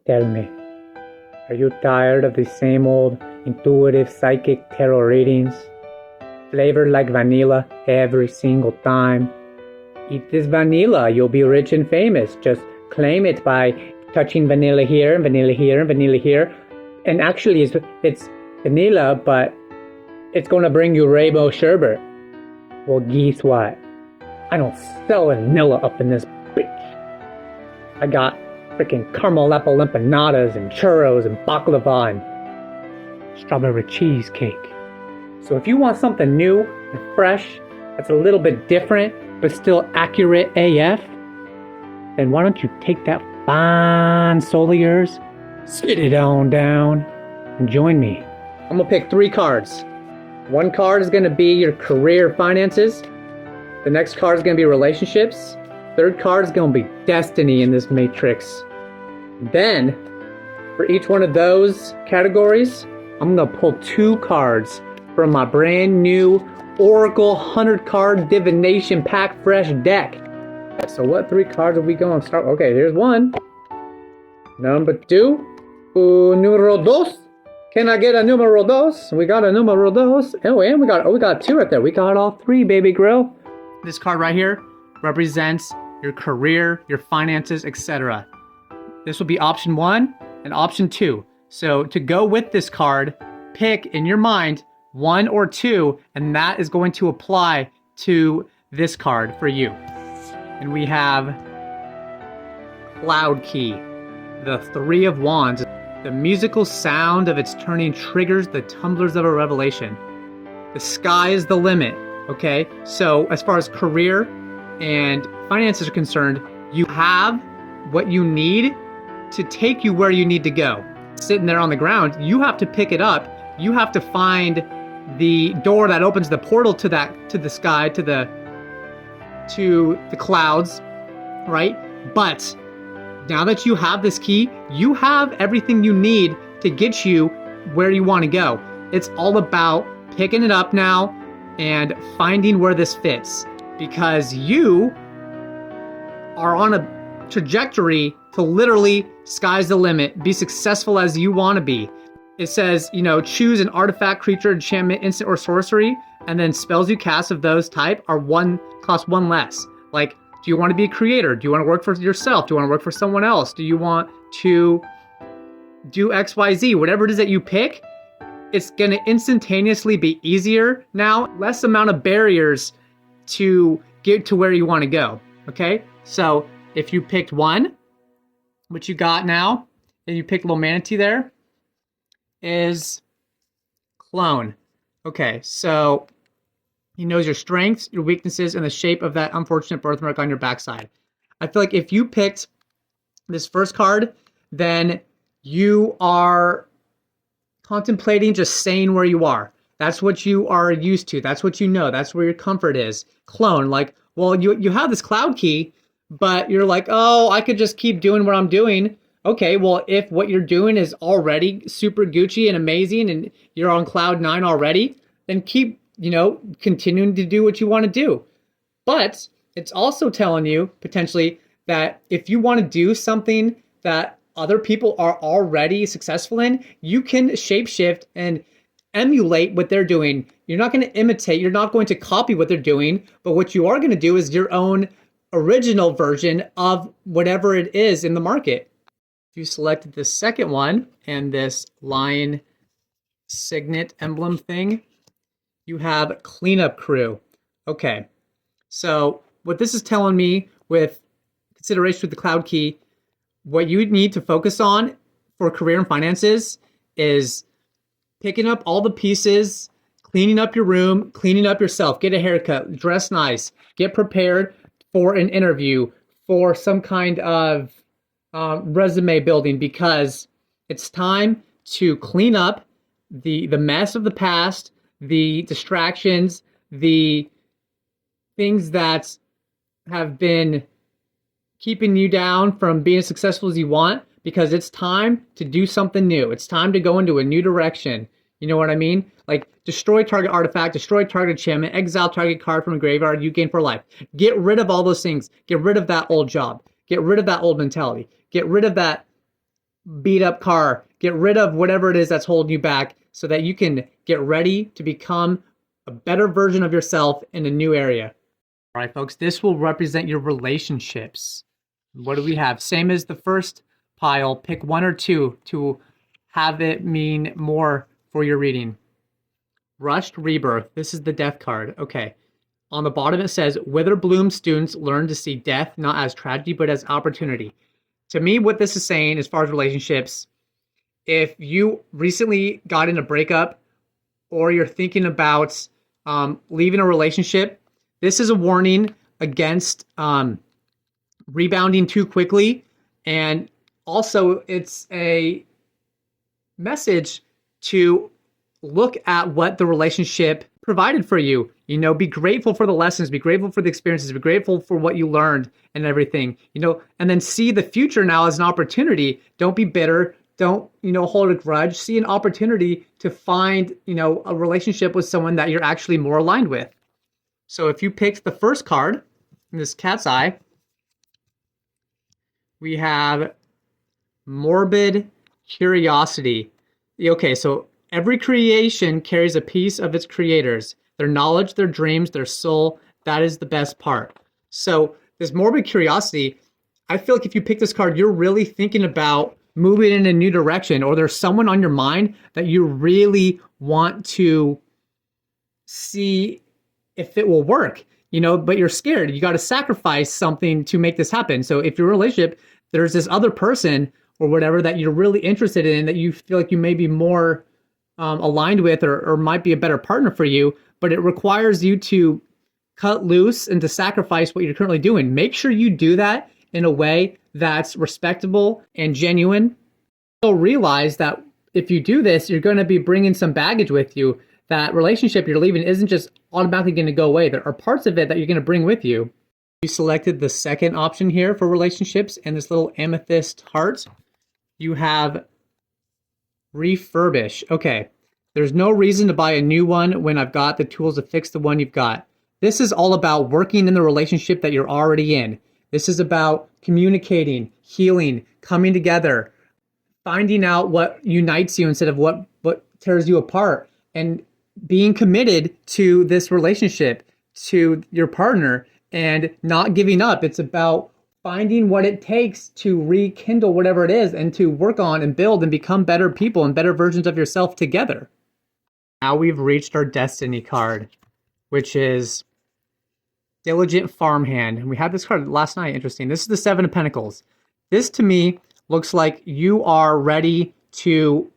Tell me, are you tired of the same old intuitive psychic tarot readings? Flavored like vanilla every single time. Eat this vanilla, you'll be rich and famous. Just claim it by touching vanilla here and vanilla here and vanilla here. And actually it's vanilla, but it's gonna bring you rainbow sherbet. Well, guess what? I don't sell vanilla up in this bitch. I got freaking caramel apple empanadas and churros and baklava and strawberry cheesecake. So if you want something new and fresh, that's a little bit different, but still accurate AF, then why don't you take that fine soul of yours, sit it on down, and join me. I'm gonna pick 3 cards. One card is gonna be your career finances. The next card is gonna be relationships. Third card is gonna be destiny in this matrix. Then, for each one of those categories, I'm gonna pull 2 cards from my brand new Oracle 100 card divination pack fresh deck. So what 3 cards are we going to start? Okay, there's 1. Number 2. Numero 2. Can I get a numero 2? We got a numero 2. Oh, and we got 2 right there. We got all 3, baby girl. This card right here represents your career, your finances, etc. This will be option 1 and option 2. So to go with this card, pick in your mind 1 or 2, and that is going to apply to this card for you. And we have Cloud Key, the 3 of Wands. The musical sound of its turning triggers the tumblers of a revelation. The sky is the limit, okay? So as far as career and finances are concerned, you have what you need to take you where you need to go. Sitting there on the ground, you have to pick it up. You have to find the door that opens the portal to the sky, to the clouds, right? But now that you have this key, you have everything you need to get you where you want to go. It's all about picking it up now and finding where this fits, because you are on a trajectory to literally sky's the limit, be successful as you want to be. It says, choose an artifact, creature, enchantment, instant, or sorcery, and then spells you cast of those type cost 1 less. Like, do you want to be a creator? Do you want to work for yourself? Do you want to work for someone else? Do you want to do XYZ? Whatever it is that you pick, it's going to instantaneously be easier now, less amount of barriers to get to where you want to go, okay? So if you picked 1, which you got now, and you picked little manatee there, is clone. Okay, so he knows your strengths, your weaknesses, and the shape of that unfortunate birthmark on your backside. I feel like if you picked this first card, then you are contemplating just staying where you are. That's what you are used to. That's what you know. That's where your comfort is. Clone, like, well, you have this cloud key, but you're like, oh, I could just keep doing what I'm doing. Okay, well, if what you're doing is already super Gucci and amazing and you're on cloud 9 already, then keep, continuing to do what you want to do. But it's also telling you potentially that if you want to do something that other people are already successful in, you can shapeshift and emulate what they're doing. You're not going to imitate, you're not going to copy what they're doing, but what you are going to do is your own original version of whatever it is in the market. If you selected the second one and this lion signet emblem thing, you have cleanup crew. Okay, so what this is telling me with consideration with the cloud key, what you need to focus on for career and finances is picking up all the pieces, cleaning up your room, cleaning up yourself, get a haircut, dress nice, get prepared for an interview, for some kind of resume building, because it's time to clean up the mess of the past, the distractions, the things that have been keeping you down from being as successful as you want, because it's time to do something new. It's time to go into a new direction. You know what I mean? Like, destroy target artifact, destroy target enchantment, exile target card from a graveyard, you gain for life. Get rid of all those things. Get rid of that old job. Get rid of that old mentality. Get rid of that beat up car. Get rid of whatever it is that's holding you back so that you can get ready to become a better version of yourself in a new area. All right, folks, this will represent your relationships. What do we have? Same as the first pile, pick one or two to have it mean more for your reading. Rushed Rebirth. This is the death card. Okay. On the bottom it says, Witherbloom students learn to see death not as tragedy, but as opportunity. To me, what this is saying as far as relationships, if you recently got in a breakup or you're thinking about leaving a relationship, this is a warning against rebounding too quickly. And also, it's a message to look at what the relationship provided for you. You know, be grateful for the lessons, be grateful for the experiences, be grateful for what you learned and everything, you know, and then see the future now as an opportunity. Don't be bitter. Don't, hold a grudge. See an opportunity to find, a relationship with someone that you're actually more aligned with. So if you picked the first card in this cat's eye, we have morbid curiosity. Okay, so every creation carries a piece of its creators, their knowledge, their dreams, their soul. That is the best part. So this morbid curiosity, I feel like if you pick this card, you're really thinking about moving in a new direction, or there's someone on your mind that you really want to see if it will work, but you're scared. You got to sacrifice something to make this happen. So if your relationship, there's this other person or whatever that you're really interested in, that you feel like you may be more aligned with, or might be a better partner for you, but it requires you to cut loose and to sacrifice what you're currently doing. Make sure you do that in a way that's respectable and genuine. You'll realize that if you do this, you're going to be bringing some baggage with you. That relationship you're leaving isn't just automatically going to go away. There are parts of it that you're going to bring with you. You selected the second option here for relationships and this little amethyst heart. You have refurbish. Okay, there's no reason to buy a new one when I've got the tools to fix the one you've got. This is all about working in the relationship that you're already in. This is about communicating, healing, coming together, finding out what unites you instead of what tears you apart, and being committed to this relationship, to your partner, and not giving up. It's about finding what it takes to rekindle whatever it is and to work on and build and become better people and better versions of yourself together. Now we've reached our destiny card, which is Diligent Farmhand. And we had this card last night. Interesting. This is the Seven of Pentacles. This to me looks like you are ready to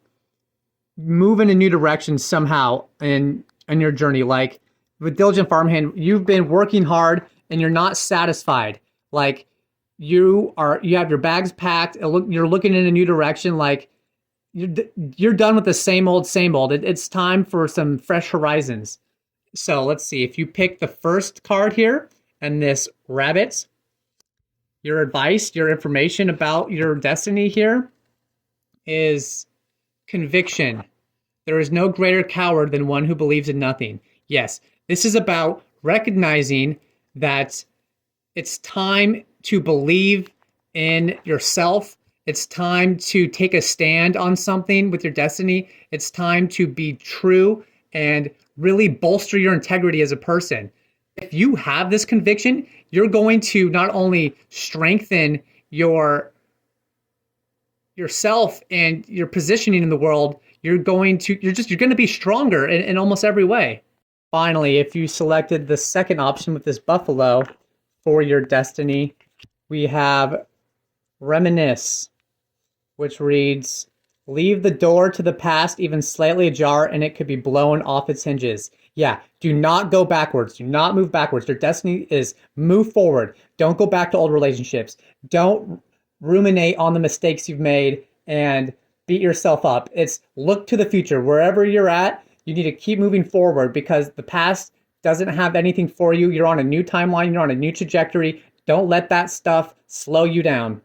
move in a new direction somehow in your journey. Like with Diligent Farmhand, you've been working hard and you're not satisfied. Like you have your bags packed. You're looking in a new direction. Like you're done with the same old. It's time for some fresh horizons. So let's see, if you pick the first card here and this rabbit, your advice, your information about your destiny here is conviction. There is no greater coward than one who believes in nothing. Yes, this is about recognizing that it's time to believe in yourself. It's time to take a stand on something with your destiny. It's time to be true and really bolster your integrity as a person. If you have this conviction, you're going to not only strengthen yourself and your positioning in the world, you're going to be stronger in almost every way. Finally, if you selected the second option with this buffalo for your destiny, we have Reminisce, which reads, leave the door to the past even slightly ajar and it could be blown off its hinges. Yeah, do not go backwards. Do not move backwards. Your destiny is move forward. Don't go back to old relationships. Don't ruminate on the mistakes you've made and beat yourself up. It's look to the future. Wherever you're at, you need to keep moving forward because the past doesn't have anything for you. You're on a new timeline. You're on a new trajectory. Don't let that stuff slow you down.